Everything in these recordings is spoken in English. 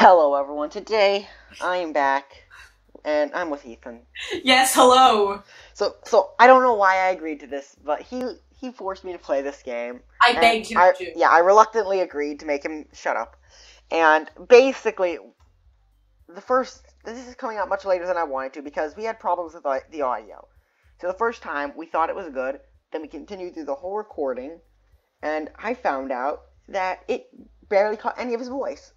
Hello everyone, today I am back, and I'm with Ethan. Yes, hello. So I don't know why I agreed to this, but he forced me to play this game. I begged him to. Yeah, I reluctantly agreed to make him shut up. And basically, this is coming out much later than I wanted to because we had problems with the audio. So the first time, we thought it was good, then we continued through the whole recording, and I found out that it barely caught any of his voice.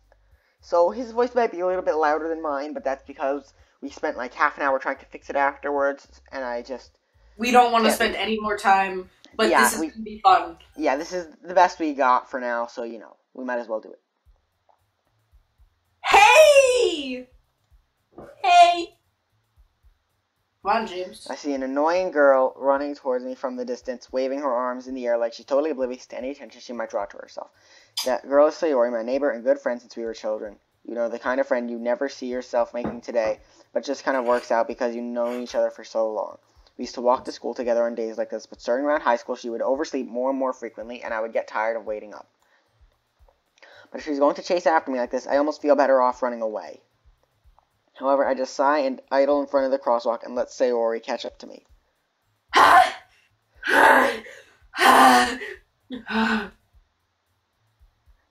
So his voice might be a little bit louder than mine, but that's because we spent like half an hour trying to fix it afterwards, and We don't want to spend any more time, but Yeah, this is going to be fun. Yeah, this is the best we got for now, so we might as well do it. Hey! Hey! Come on, James. I see an annoying girl running towards me from the distance, waving her arms in the air like she's totally oblivious to any attention she might draw to herself. That girl is Sayori, my neighbor and good friend since we were children. You know, the kind of friend you never see yourself making today, but just kind of works out because you've known each other for so long. We used to walk to school together on days like this, but starting around high school, she would oversleep more and more frequently, and I would get tired of waiting up. But if she's going to chase after me like this, I almost feel better off running away. However, I just sigh and idle in front of the crosswalk and let Sayori catch up to me.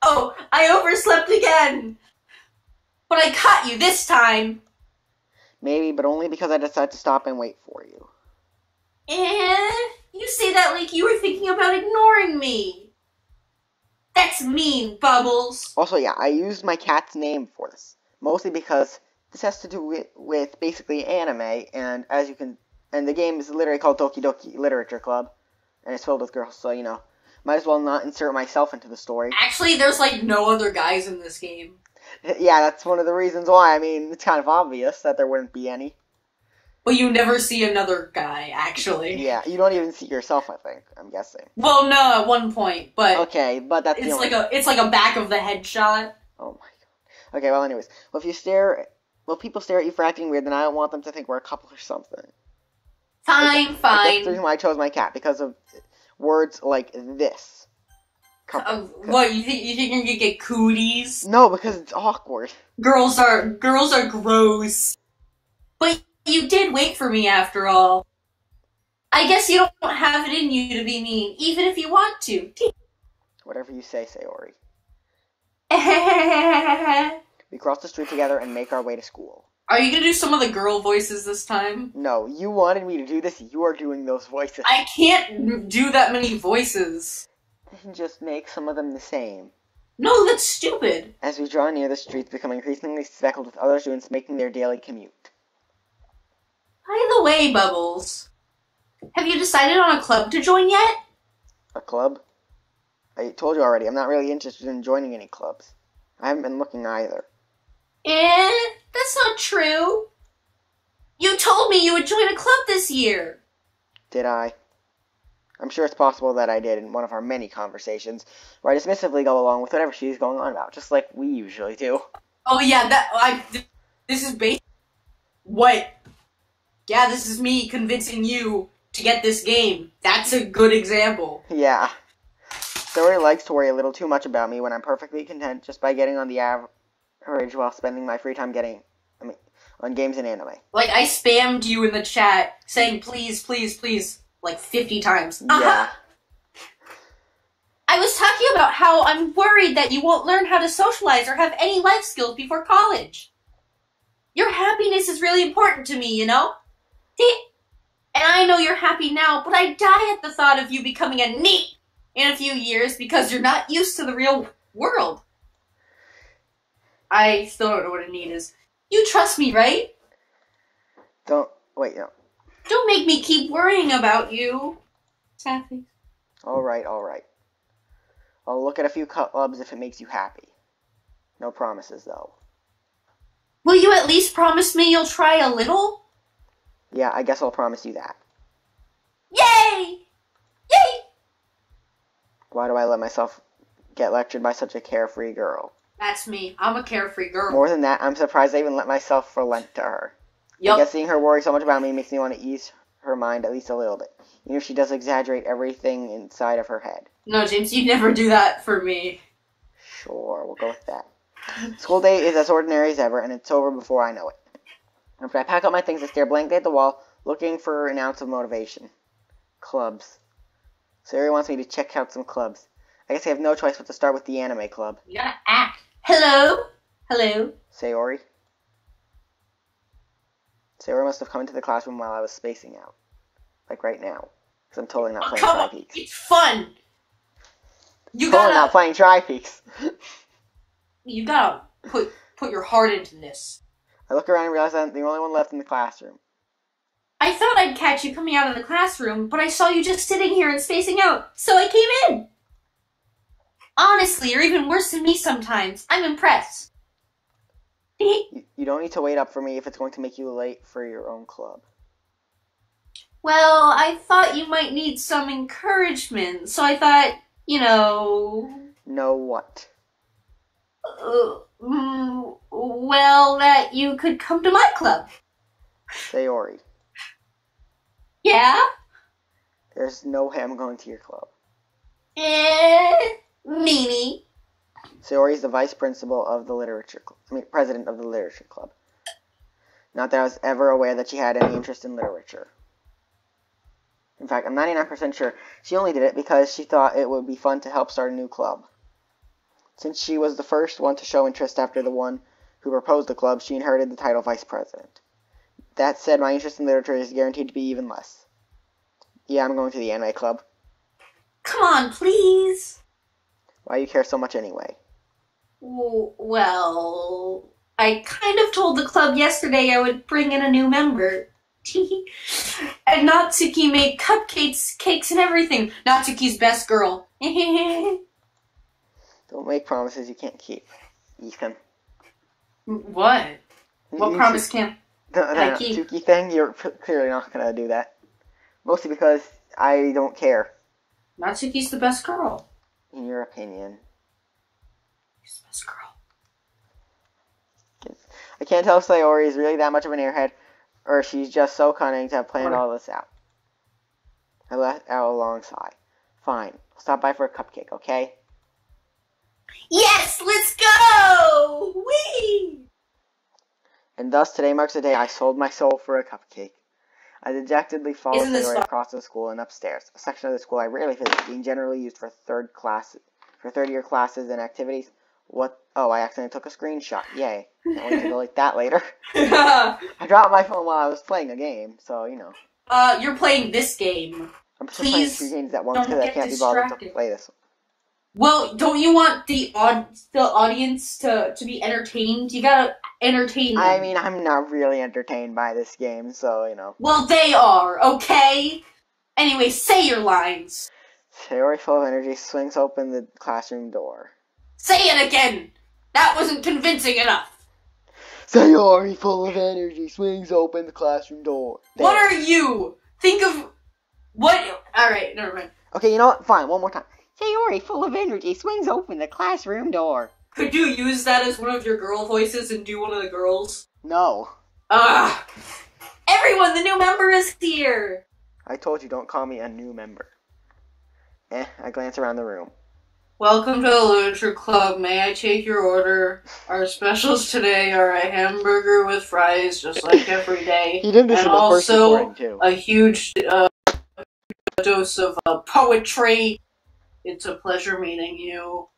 Oh, I overslept again! But I caught you this time! Maybe, but only because I decided to stop and wait for you. You say that like you were thinking about ignoring me. That's mean, Bubbles. Also, yeah, I used my cat's name for this. Mostly because this has to do with basically anime, and and the game is literally called Doki Doki Literature Club, and it's filled with girls, so, might as well not insert myself into the story. Actually, there's like no other guys in this game. Yeah, that's one of the reasons why. I mean, it's kind of obvious that there wouldn't be any. But you never see another guy, actually. Yeah, you don't even see yourself, I think, I'm guessing. Well, no, at one point, but... Okay, but that's it's like a back of the head shot. Oh my god. Okay, well anyways. Well, people stare at you for acting weird, then I don't want them to think we're a couple or something. Fine. That's the reason why I chose my cat, because of words like this. What, you think you're gonna get cooties? No, because it's awkward. Girls are gross. But you did wait for me after all. I guess you don't have it in you to be mean, even if you want to. Whatever you say, Sayori. We cross the street together and make our way to school. Are you gonna do some of the girl voices this time? No, you wanted me to do this, you are doing those voices. I can't do that many voices. Then just make some of them the same. No, that's stupid. As we draw near, the streets become increasingly speckled with other students making their daily commute. By the way, Bubbles, have you decided on a club to join yet? A club? I told you already, I'm not really interested in joining any clubs. I haven't been looking either. That's not true. You told me you would join a club this year. Did I? I'm sure it's possible that I did in one of our many conversations, where I dismissively go along with whatever she's going on about, just like we usually do. Oh yeah, this is based... What? Yeah, this is me convincing you to get this game. That's a good example. Yeah. Sayori likes to worry a little too much about me when I'm perfectly content just by getting on the average while spending my free time on games and anime. Like, I spammed you in the chat saying please, please, please, like 50 times. Yeah. I was talking about how I'm worried that you won't learn how to socialize or have any life skills before college. Your happiness is really important to me, you know? And I know you're happy now, but I die at the thought of you becoming a NEET in a few years because you're not used to the real world. I still don't know what a NEET is. You trust me, right? Wait, no. Don't make me keep worrying about you. Sappy. Alright. I'll look at a few clubs if it makes you happy. No promises, though. Will you at least promise me you'll try a little? Yeah, I guess I'll promise you that. Yay! Yay! Why do I let myself get lectured by such a carefree girl? That's me. I'm a carefree girl. More than that, I'm surprised I even let myself relent to her. Yup. I guess seeing her worry so much about me makes me want to ease her mind at least a little bit. Even if she does exaggerate everything inside of her head. No, James, you'd never do that for me. Sure, we'll go with that. School day is as ordinary as ever, and it's over before I know it. After I pack up my things, I stare blankly at the wall, looking for an ounce of motivation. Clubs. Sayori wants me to check out some clubs. I guess I have no choice but to start with the anime club. You gotta act. Hello? Hello? Sayori? Sayori must have come into the classroom while I was spacing out. Like right now. Because I'm totally not playing Tri-Peaks. It's fun! Totally not playing Tri-Peaks. You gotta put your heart into this. I look around and realize I'm the only one left in the classroom. I thought I'd catch you coming out of the classroom, but I saw you just sitting here and spacing out, so I came in. Honestly, you're even worse than me sometimes. I'm impressed. You don't need to wait up for me if it's going to make you late for your own club. Well, I thought you might need some encouragement, so I thought, you know... Know what? Well, that you could come to my club. Sayori. Yeah? There's no way I'm going to your club. Meanie. Sayori is the vice principal of the president of the literature club. Not that I was ever aware that she had any interest in literature. In fact, I'm 99% sure she only did it because she thought it would be fun to help start a new club. Since she was the first one to show interest after the one who proposed the club, she inherited the title vice president. That said, my interest in literature is guaranteed to be even less. Yeah, I'm going to the anime club. Come on, please. Why do you care so much anyway? Well, I kind of told the club yesterday I would bring in a new member. And Natsuki made cakes and everything. Natsuki's best girl. Don't make promises you can't keep, Ethan. What? What promise can't I keep? Natsuki thing, you're clearly not going to do that. Mostly because I don't care. Natsuki's the best girl. In your opinion. She's the best girl. I can't tell if Sayori is really that much of an airhead, or she's just so cunning to have planned all this out. I let out a long sigh. Fine. I'll stop by for a cupcake, okay? Yes, let's go! Whee! And thus, today marks the day I sold my soul for a cupcake. I dejectedly followed Sayori across the school and upstairs, a section of the school I rarely visit, being generally used for third-year classes and activities. What? Oh, I accidentally took a screenshot. Yay. Can't wait to delete that later. I dropped my phone while I was playing a game, so, you know. You're playing this game. I'm still playing 2 games at once because I can't be bothered to play this one. Well, don't you want the audience to be entertained? You gotta entertain them. I mean, I'm not really entertained by this game, so, you know. Well, they are, okay? Anyway, say your lines. Sayori, full of energy, swings open the classroom door. Say it again! That wasn't convincing enough. Sayori, full of energy, swings open the classroom door. There. What are you? Think of... What? Alright, never mind. Okay, you know what? Fine, one more time. Sayori, full of energy, swings open the classroom door. Could you use that as one of your girl voices and do one of the girls? No. Ugh. Everyone, the new member is here! I told you, don't call me a new member. I glance around the room. Welcome to the Literature Club. May I take your order? Our specials today are a hamburger with fries, just like every day. He did this in the first recording, too. A huge dose of poetry. It's a pleasure meeting you.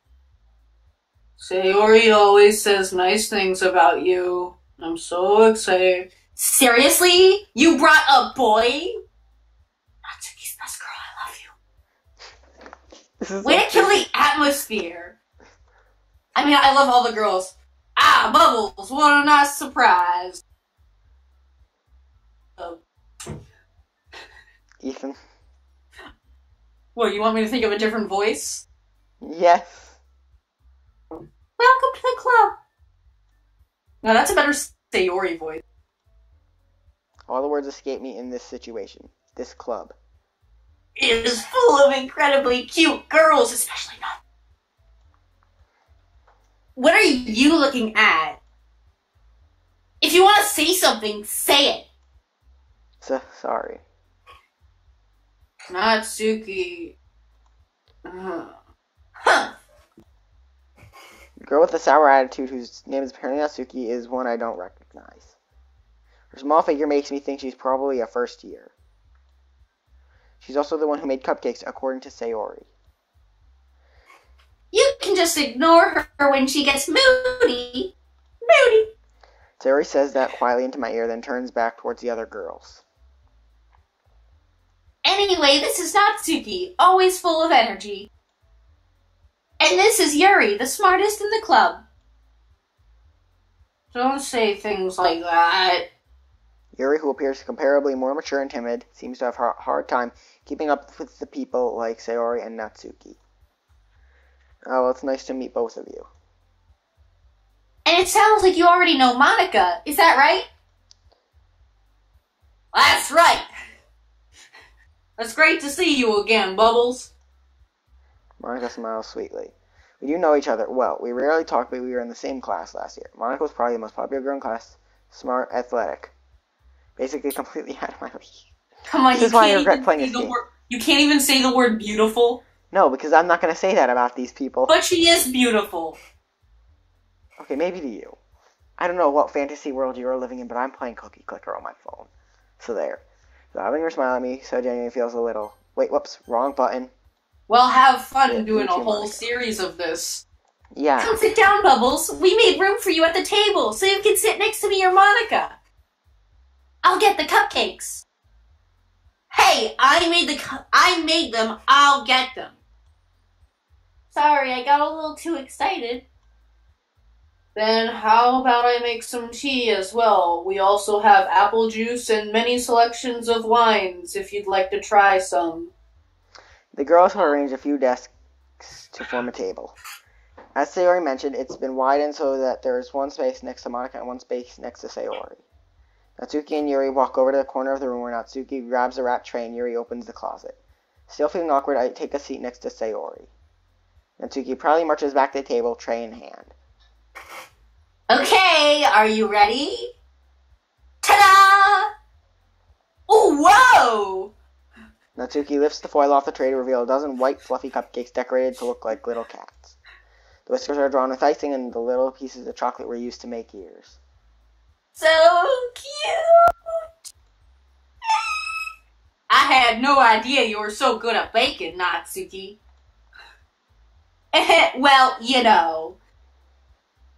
Sayori always says nice things about you. I'm so excited. Seriously? You brought a boy? Natsuki's best girl, I love you. Way to kill the atmosphere. I mean, I love all the girls. Ah, Bubbles, what a nice surprise. Ethan. What, you want me to think of a different voice? Yes. Welcome to the club. No, that's a better Sayori voice. All the words escape me in this situation. This club. It is full of incredibly cute girls, especially not. What are you looking at? If you want to say something, say it. Sorry. Natsuki. Huh. The girl with the sour attitude, whose name is apparently Natsuki, is one I don't recognize. Her small figure makes me think she's probably a first year. She's also the one who made cupcakes, according to Sayori. You can just ignore her when she gets moody. Moody. Sayori says that quietly into my ear, then turns back towards the other girls. Anyway, this is Natsuki, always full of energy. And this is Yuri, the smartest in the club. Don't say things like that. Yuri, who appears comparably more mature and timid, seems to have a hard time keeping up with the people like Sayori and Natsuki. Oh, well, it's nice to meet both of you. And it sounds like you already know Monica, is that right? That's right. It's great to see you again, Bubbles. Monica smiles sweetly. We do know each other well. We rarely talk, but we were in the same class last year. Monica was probably the most popular girl in class. Smart, athletic. Basically completely out of my league. Come on, this is why I regret playing this game. You can't even say the word beautiful. No, because I'm not going to say that about these people. But she is beautiful. Okay, maybe to you. I don't know what fantasy world you're living in, but I'm playing Cookie Clicker on my phone. So there. So having her smile at me so genuinely feels a little... Wait, whoops, wrong button. Well, have fun doing a whole series of this. Yeah. Come sit down, Bubbles. We made room for you at the table, so you can sit next to me or Monica. I'll get the cupcakes. Hey, I made them. I'll get them. Sorry, I got a little too excited. Then how about I make some tea as well? We also have apple juice and many selections of wines if you'd like to try some. The girls have arranged a few desks to form a table. As Sayori mentioned, it's been widened so that there is one space next to Monica and one space next to Sayori. Natsuki and Yuri walk over to the corner of the room where Natsuki grabs a wrapped tray and Yuri opens the closet. Still feeling awkward, I take a seat next to Sayori. Natsuki proudly marches back to the table, tray in hand. Okay, are you ready? Ta-da! Oh, whoa! Natsuki lifts the foil off the tray to reveal a dozen white, fluffy cupcakes decorated to look like little cats. The whiskers are drawn with icing, and the little pieces of chocolate were used to make ears. So cute! I had no idea you were so good at baking, Natsuki. Well, you know.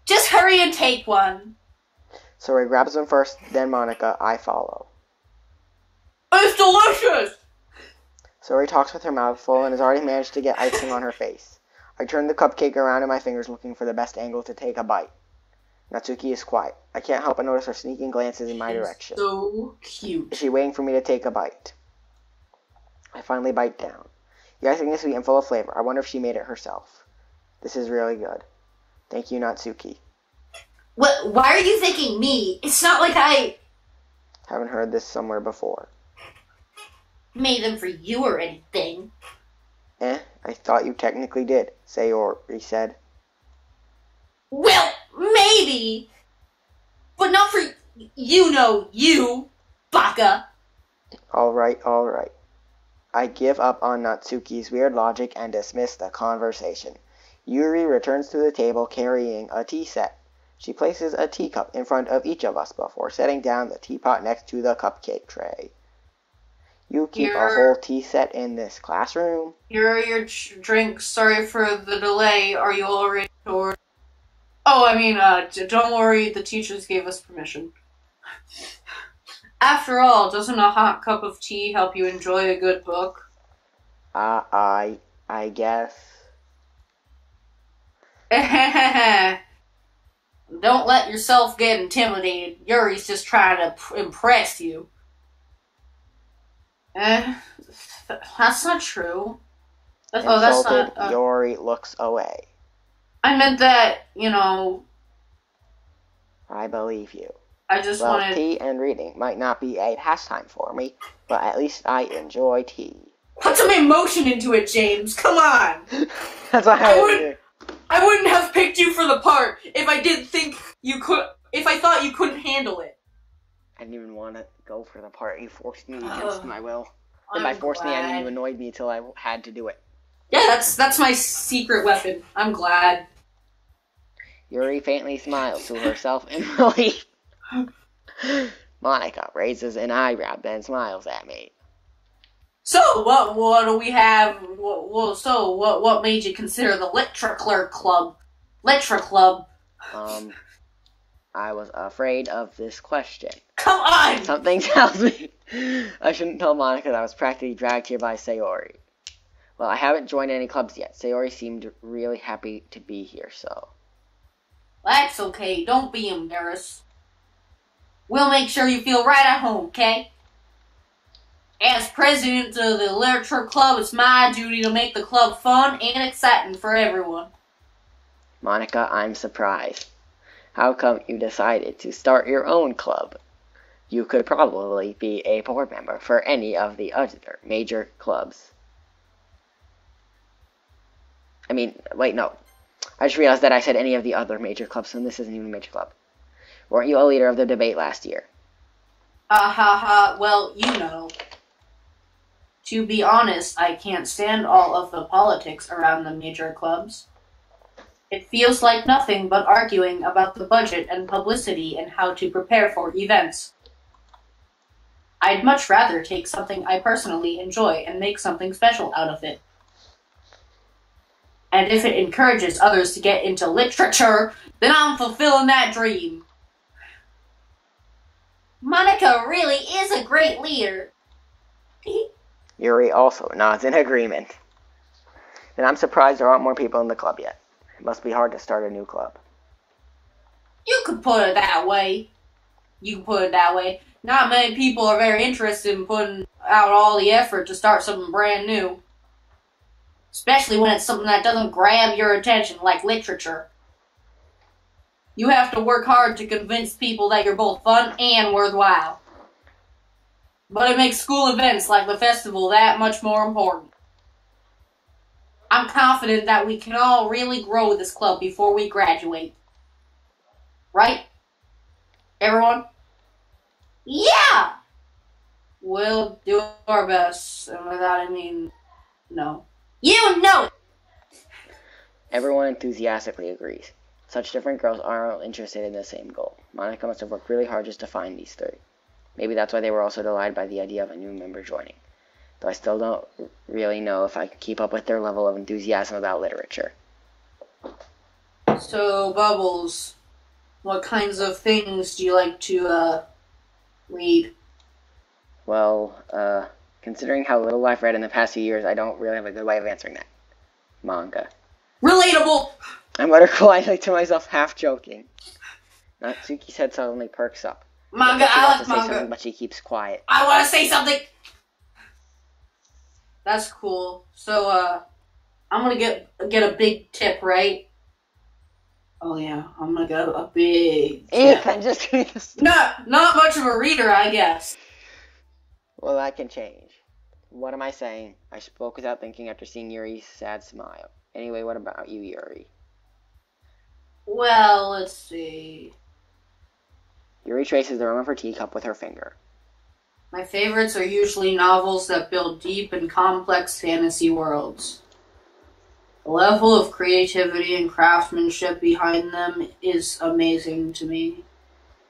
Just hurry and take one. So he grabs them first, then Monica. I follow. It's delicious! Sayori talks with her mouth full and has already managed to get icing on her face. I turn the cupcake around in my fingers looking for the best angle to take a bite. Natsuki is quiet. I can't help but notice her sneaking glances in my direction. So cute. Is she waiting for me to take a bite? I finally bite down. The icing is sweet and full of flavor. I wonder if she made it herself. This is really good. Thank you, Natsuki. What? Why are you thanking me? It's not like I... Haven't heard this somewhere before. Made them for you or anything. I thought you technically did, Sayori said. Well, maybe. But not for you, baka. Alright. I give up on Natsuki's weird logic and dismiss the conversation. Yuri returns to the table carrying a tea set. She places a teacup in front of each of us before setting down the teapot next to the cupcake tray. You keep a whole tea set in this classroom? Here are your drinks. Sorry for the delay. Are you all ready? Don't worry. The teachers gave us permission. After all, doesn't a hot cup of tea help you enjoy a good book? I guess. Don't let yourself get intimidated. Yuri's just trying to impress you. That's not true. That's not... Yuri looks away. I meant that, I believe you. I just wanted... tea and reading might not be a pastime for me, but at least I enjoy tea. Put some emotion into it, James. Come on. That's what I wouldn't have picked you for the part if I didn't think you could... If I thought you couldn't handle it. I didn't even want to go for the part. You forced me against my will. And by forced me, I mean you annoyed me until I had to do it. Yeah, that's my secret weapon. I'm glad. Yuri faintly smiles to herself in relief. Monica raises an eyebrow, then smiles at me. So, what do we have? What made you consider the Lectra Club? I was afraid of this question. Come on! Something tells me I shouldn't tell Monica that I was practically dragged here by Sayori. Well, I haven't joined any clubs yet. Sayori seemed really happy to be here, so... That's okay. Don't be embarrassed. We'll make sure you feel right at home, okay? As president of the Literature Club, it's my duty to make the club fun and exciting for everyone. Monica, I'm surprised. How come you decided to start your own club? You could probably be a board member for any of the other major clubs. I mean, wait, no. I just realized that I said any of the other major clubs, and this isn't even a major club. Weren't you a leader of the debate last year? Well, you know. To be honest, I can't stand all of the politics around the major clubs. It feels like nothing but arguing about the budget and publicity and how to prepare for events. I'd much rather take something I personally enjoy and make something special out of it. And if it encourages others to get into literature, then I'm fulfilling that dream. Monica really is a great leader. Yuri also nods in agreement. And I'm surprised there aren't more people in the club yet. It must be hard to start a new club. You could put it that way. Not many people are very interested in putting out all the effort to start something brand new. Especially when it's something that doesn't grab your attention, like literature. You have to work hard to convince people that you're both fun and worthwhile. But it makes school events like the festival that much more important. I'm confident that we can all really grow this club before we graduate. Right? Everyone? Yeah! We'll do our best, and by that I mean, no. You know it! Everyone enthusiastically agrees. Such different girls are all interested in the same goal. Monica must have worked really hard just to find these three. Maybe that's why they were also delighted by the idea of a new member joining. Though I still don't really know if I can keep up with their level of enthusiasm about literature. So, Bubbles, what kinds of things do you like to, read? Well, considering how little I've read in the past few years, I don't really have a good way of answering that. Manga. Relatable! I mutter quietly to myself, half joking. Natsuki's head suddenly perks up. Manga, I like manga. But she keeps quiet. I want to say something! That's cool. So, I'm gonna get a big tip, right? Oh yeah, I'm gonna get a big tip. I'm just doing this. Not much of a reader, I guess. Well, that can change. What am I saying? I spoke without thinking after seeing Yuri's sad smile. Anyway, what about you, Yuri? Well, let's see. Yuri traces the rim of her teacup with her finger. My favorites are usually novels that build deep and complex fantasy worlds. The level of creativity and craftsmanship behind them is amazing to me.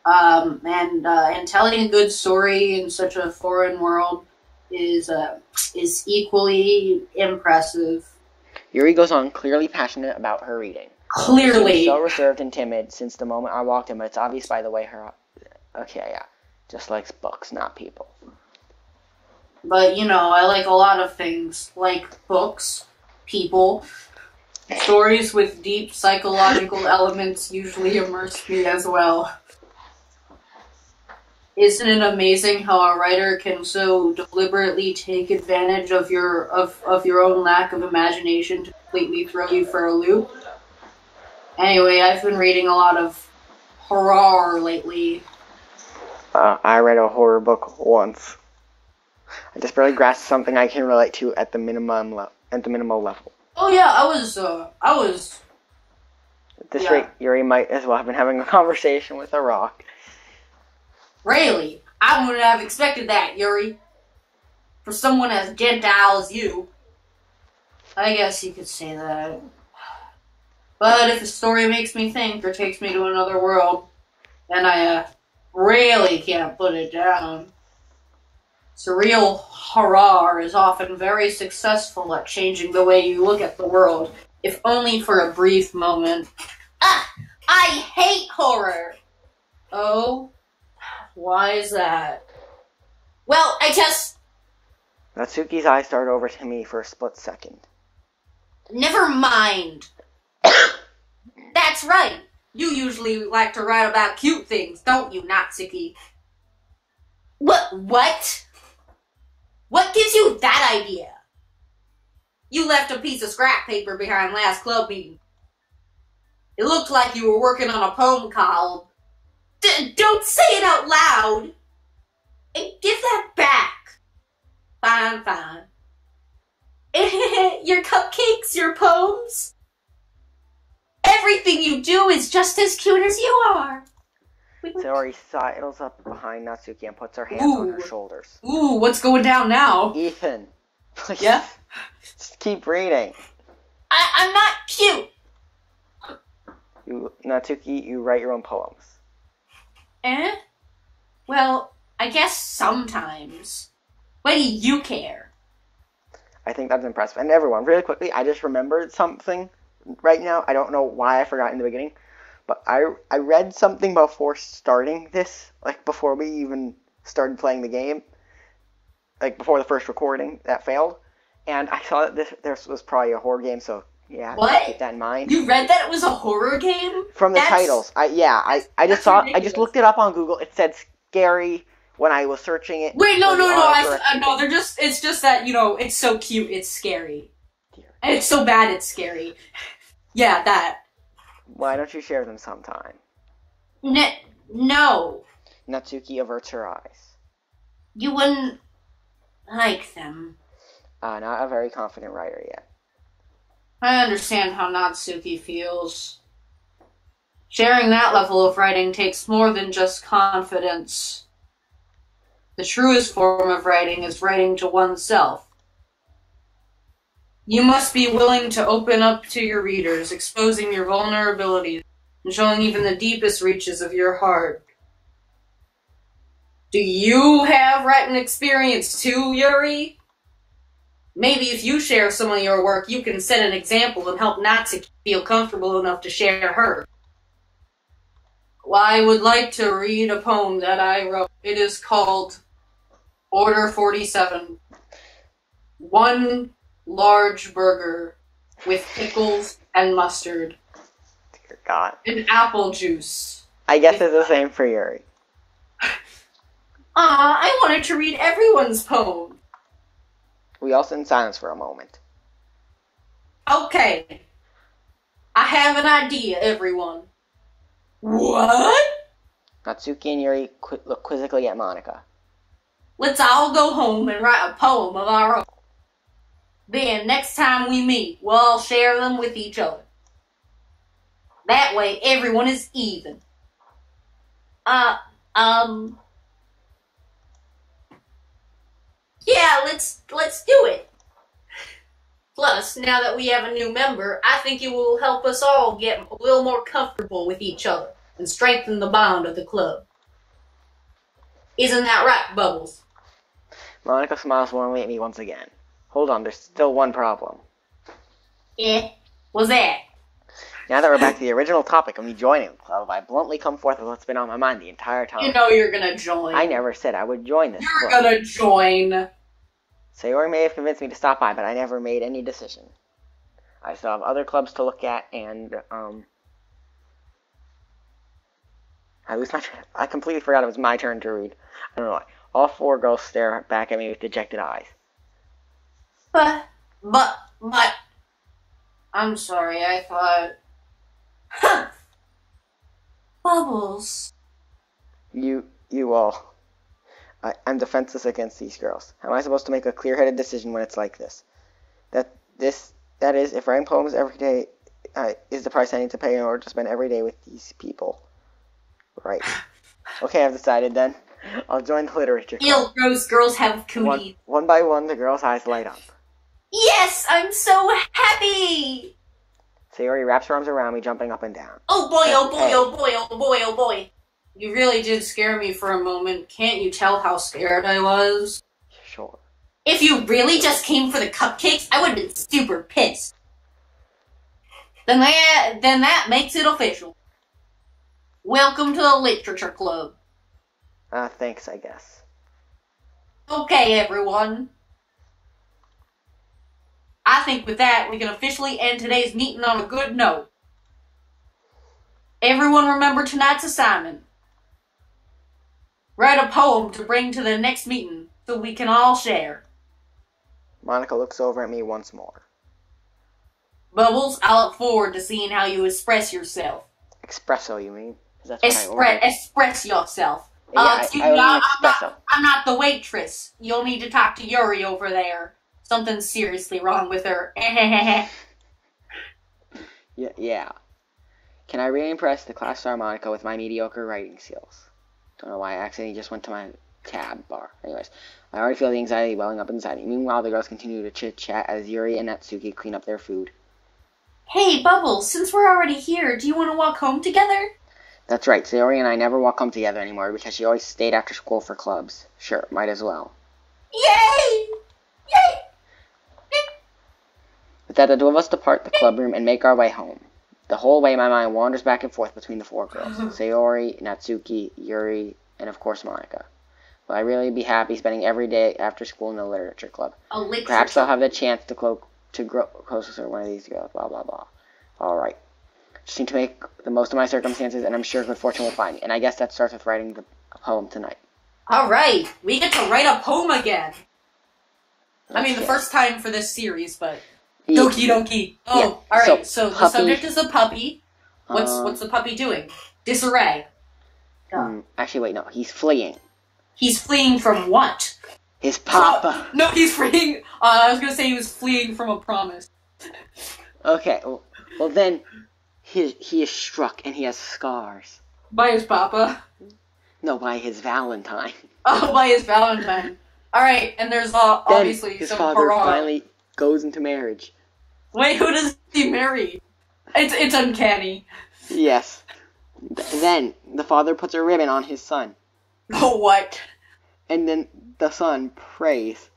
And telling a good story in such a foreign world is equally impressive. Yuri goes on, clearly passionate about her reading. Clearly. She's so reserved and timid since the moment I walked in, but it's obvious by the way her... Okay, yeah. Just likes books, not people. But, you know, I like a lot of things. Like books, people, stories with deep psychological elements usually immerse me as well. Isn't it amazing how a writer can so deliberately take advantage of your own lack of imagination to completely throw you for a loop? Anyway, I've been reading a lot of horror lately. I read a horror book once. I just barely grasped something I can relate to at the minimal level. Oh yeah, I was. At this rate, Yuri might as well have been having a conversation with a rock. Really? I wouldn't have expected that, Yuri. For someone as gentile as you. I guess you could say that. But if a story makes me think or takes me to another world, then I really can't put it down. Surreal horror is often very successful at changing the way you look at the world, if only for a brief moment. Ah! I hate horror! Oh? Why is that? Well, I just... Natsuki's eyes started over to me for a split second. Never mind. That's right. You usually like to write about cute things, don't you, Natsuki? What? What gives you that idea? You left a piece of scrap paper behind last club meeting. It looked like you were working on a poem called... Don't say it out loud! And give that back. Fine. Your cupcakes, your poems... Everything you do is just as cute as you are. Sayori sidles up behind Natsuki and puts her hands on her shoulders. Ooh, what's going down now? Ethan. Please, yeah? Just keep reading. I'm not cute. Natsuki, you write your own poems. Well, I guess sometimes. Why do you care? I think that's impressive. And everyone, really quickly, I just remembered something right now. I don't know why I forgot in the beginning. But I read something before starting this, like before we even started playing the game, like before the first recording that failed, and I saw that this was probably a horror game, so yeah, keep that in mind. You read that it was a horror game? From the titles. I just looked it up on Google. It said scary when I was searching it. Wait, no, it's just that, it's so cute, it's scary. And it's so bad, it's scary. Yeah, that. Why don't you share them sometime? No. Natsuki averts her eyes. You wouldn't like them. Not a very confident writer yet. I understand how Natsuki feels. Sharing that level of writing takes more than just confidence. The truest form of writing is writing to oneself. You must be willing to open up to your readers, exposing your vulnerabilities, and showing even the deepest reaches of your heart. Do you have writing experience too, Yuri? Maybe if you share some of your work, you can set an example and help Natsuki feel comfortable enough to share her. Well, I would like to read a poem that I wrote. It is called Order 47. One large burger with pickles and mustard. Dear God. And apple juice. I guess it's the same for Yuri. I wanted to read everyone's poem. We all sit in silence for a moment. Okay. I have an idea, everyone. What? Natsuki and Yuri look quizzically at Monika. Let's all go home and write a poem of our own. Then, next time we meet, we'll all share them with each other. That way, everyone is even. Yeah, let's do it. Plus, now that we have a new member, I think it will help us all get a little more comfortable with each other and strengthen the bond of the club. Isn't that right, Bubbles? Monika smiles warmly at me once again. Hold on, there's still one problem. Yeah, what's that? Now that we're back to the original topic of me joining the club, I bluntly come forth with what's been on my mind the entire time. You know you're gonna join. I never said I would join this club. You're gonna join. Sayori may have convinced me to stop by, but I never made any decision. I still have other clubs to look at, and, I completely forgot it was my turn to read. I don't know why. All four girls stare back at me with dejected eyes. But, I'm sorry, I thought... Huh. Bubbles. You all. I'm defenseless against these girls. How am I supposed to make a clear-headed decision when it's like this? That is, if writing poems every day is the price I need to pay in order to spend every day with these people. Right. Okay, I've decided then. I'll join the literature club. Those girls have cooties. One by one, the girls' eyes light up. Yes, I'm so happy! Sayori wraps her arms around me, jumping up and down. Oh boy, oh boy, Hey. oh boy, oh boy, oh boy. You really did scare me for a moment. Can't you tell how scared I was? Sure. If you really just came for the cupcakes, I would have been super pissed. Then that makes it official. Welcome to the Literature Club. Thanks, I guess. Okay, everyone. I think with that, we can officially end today's meeting on a good note. Everyone remember tonight's assignment. Write a poem to bring to the next meeting so we can all share. Monica looks over at me once more. Bubbles, I look forward to seeing how you express yourself. Espresso, you mean? 'Cause that's what I ordered. Express yourself. Yeah, Excuse I me, ordered espresso. I'm not the waitress. You'll need to talk to Yuri over there. Something's seriously wrong with her. Yeah. Can I really impress the class star Monica with my mediocre writing skills? Don't know why I accidentally just went to my tab bar. Anyways, I already feel the anxiety welling up inside me. Meanwhile, the girls continue to chit-chat as Yuri and Natsuki clean up their food. Hey, Bubbles, since we're already here, do you want to walk home together? That's right, Sayori and I never walk home together anymore because she always stayed after school for clubs. Sure, might as well. Yay! Yay! With that, the two of us depart the club room and make our way home. The whole way, my mind wanders back and forth between the four girls. Sayori, Natsuki, Yuri, and of course Monica. Will I really be happy spending every day after school in the literature club? Perhaps I'll have the chance to grow closer to one of these girls, blah, blah, blah. Alright. Just need to make the most of my circumstances, and I'm sure good fortune will find me. And I guess that starts with writing the poem tonight. Alright, we get to write a poem again. I mean, the Okay. first time for this series, but... Yeah. Doki doki. Oh, Yeah. alright, so the puppy. subject is a puppy. What's the puppy doing? Disarray. Actually, wait, no. He's fleeing. He's fleeing from what? His papa. No, he's fleeing... I was gonna say he was fleeing from a promise. Okay, well then, he is struck and he has scars. By his papa. No, by his Valentine. Oh, by his Valentine. Alright, and there's obviously then his some father piranha. finally goes into marriage. Wait, who does he marry? It's uncanny. Yes. Then the father puts a ribbon on his son. Oh, what? And then the son prays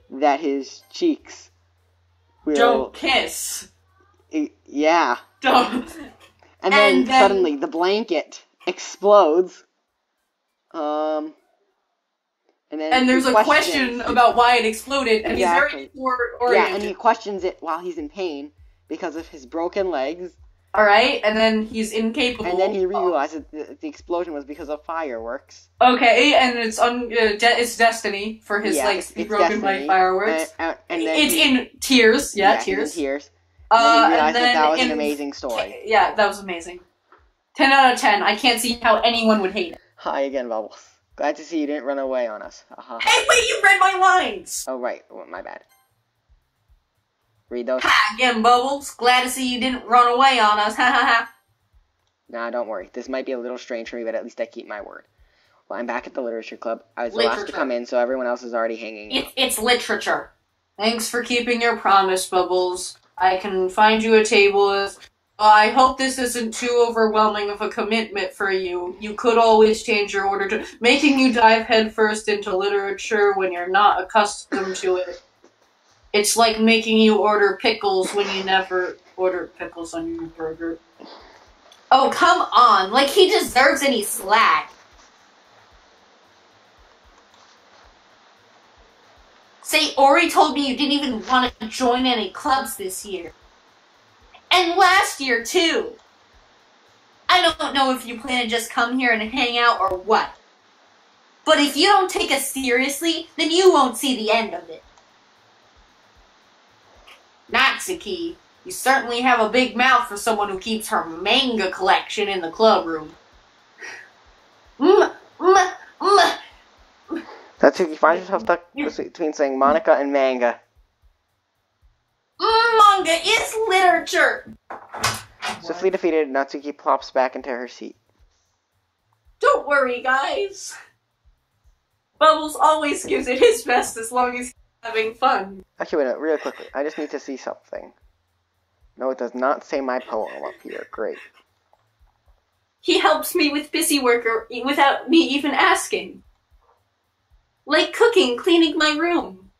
that his cheeks will... Don't kiss. Yeah. Don't. And then suddenly the blanket explodes. And there's a question about why it exploded, and Exactly. he's very oriented. Yeah, and he questions it while he's in pain because of his broken legs. Alright, and then he's incapable. And then he realizes that the explosion was because of fireworks. Okay, and it's destiny for his legs to be it's broken destiny. by fireworks. And then It's in tears. Yeah, tears. He's in tears. And then he realized and then that was an amazing story. Yeah, that was amazing. 10 out of 10. I can't see how anyone would hate it. Hi again, Bubbles. Glad to see you didn't run away on us. Hey, wait, you read my lines! Oh, right. Oh, my bad. Read those. Hi again, Bubbles. Glad to see you didn't run away on us. Ha ha ha. Nah, don't worry. This might be a little strange for me, but at least I keep my word. Well, I'm back at the literature club. I was the last to come in, so everyone else is already hanging out. It's literature. Thanks for keeping your promise, Bubbles. I can find you a table. I hope this isn't too overwhelming of a commitment for you. You could always change your order to making you dive headfirst into literature when you're not accustomed to it. It's like making you order pickles when you never order pickles on your burger. Oh, come on. Like he deserves any slack. Say, Ori told me you didn't even want to join any clubs this year. And last year, too. I don't know if you plan to just come here and hang out or what. But if you don't take us seriously, then you won't see the end of it. Natsuki, you certainly have a big mouth for someone who keeps her manga collection in the club room. Natsuki finds herself stuck between saying Monica and manga. Manga is literature! Swiftly defeated, Natsuki plops back into her seat. Don't worry, guys. Bubbles always gives it his best as long as he's having fun. Actually, wait, no, really quickly. I just need to see something. No, it does not say my poem up here. Great. He helps me with busy work without me even asking. Like cooking, cleaning my room.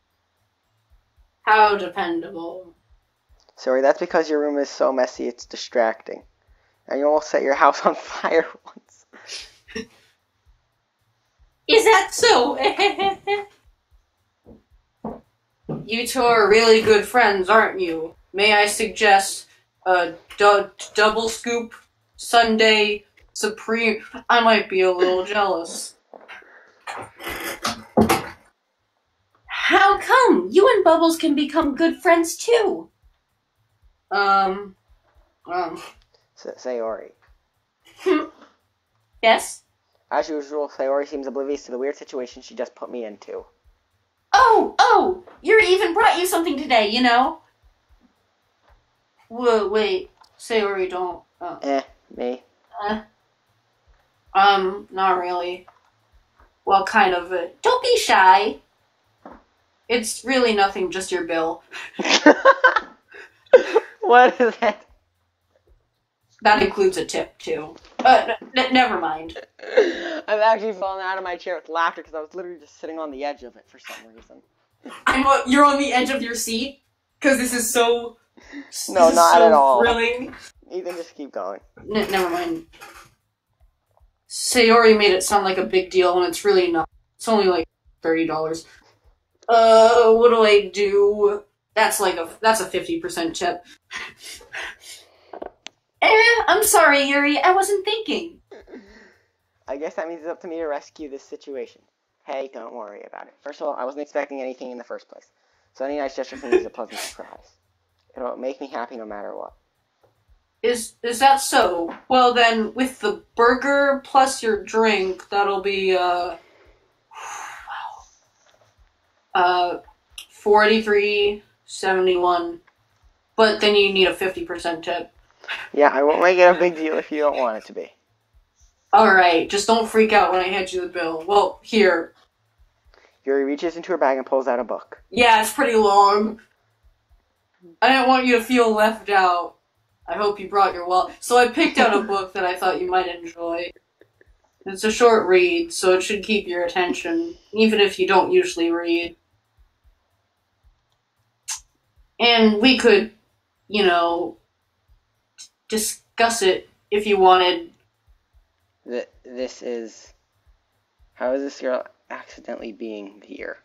How dependable. Sorry, that's because your room is so messy it's distracting. And you almost set your house on fire once. Is that so? You two are really good friends, aren't you? May I suggest a double scoop Sunday Supreme? I might be a little jealous. How come? You and Bubbles can become good friends too. Sayori. Yes? As usual, Sayori seems oblivious to the weird situation she just put me into. Oh, Yuri even brought you something today, you know? Whoa, wait, Sayori, don't. Me. Not really. Well, kind of. Don't be shy. It's really nothing, just your bill. What is that? That includes a tip, too. Never mind. I've actually fallen out of my chair with laughter because I was literally just sitting on the edge of it for some reason. You're on the edge of your seat? Because this is so... No, not at all. Thrilling. Ethan, just keep going. Never mind. Sayori made it sound like a big deal when it's really not. It's only like $30. What do I do? That's a 50% tip. I'm sorry, Yuri. I wasn't thinking. I guess that means it's up to me to rescue this situation. Hey, don't worry about it. First of all, I wasn't expecting anything in the first place. So any nice gesture from me is a pleasant surprise. It'll make me happy no matter what. Is that so? Well then, with the burger plus your drink, that'll be, $43.71. But then you need a 50% tip. Yeah, I won't make it a big deal if you don't want it to be. Alright, just don't freak out when I hand you the bill. Well, here. Yuri reaches into her bag and pulls out a book. Yeah, it's pretty long. I didn't want you to feel left out. I hope you brought your wallet. So I picked out a book that I thought you might enjoy. It's a short read, so it should keep your attention, even if you don't usually read. And we could, discuss it if you wanted. How is this girl accidentally being here?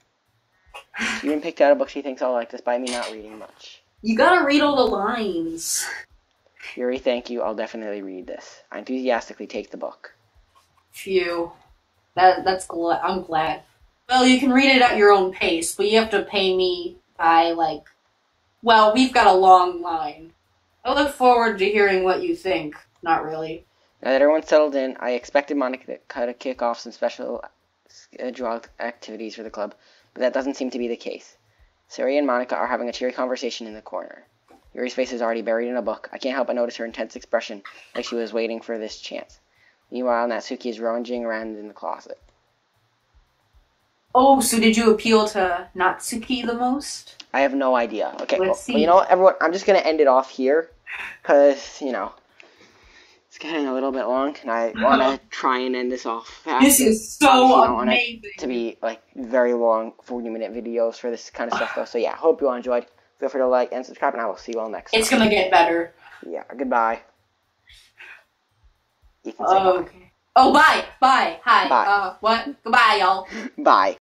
She even picked out a book she thinks I'll like, despite me not reading much. You gotta read all the lines. Yuri, thank you. I'll definitely read this. I enthusiastically take the book. Phew. I'm glad. Well, you can read it at your own pace, but you have to pay me by, we've got a long line. I look forward to hearing what you think. Not really. Now that everyone's settled in, I expected Monica to kick off some special scheduled activities for the club, but that doesn't seem to be the case. Sari and Monica are having a cheery conversation in the corner. Yuri's face is already buried in a book. I can't help but notice her intense expression, like she was waiting for this chance. Meanwhile, Natsuki is rummaging around in the closet. Oh, so did you appeal to Natsuki the most? I have no idea. Okay, Let's see. Well, you know what, everyone? I'm just going to end it off here, because, it's getting a little bit long, and I want to try and end this off fast. This is so amazing. I don't want amazing. it to be, very long 40-minute videos for this kind of stuff, though. So, yeah, hope you all enjoyed. Feel free to like and subscribe, and I will see you all next time. It's going to get better. Yeah, goodbye. Ethan, say bye. Okay. Oh, bye. Bye. Hi. Bye. What? Goodbye, y'all. Bye.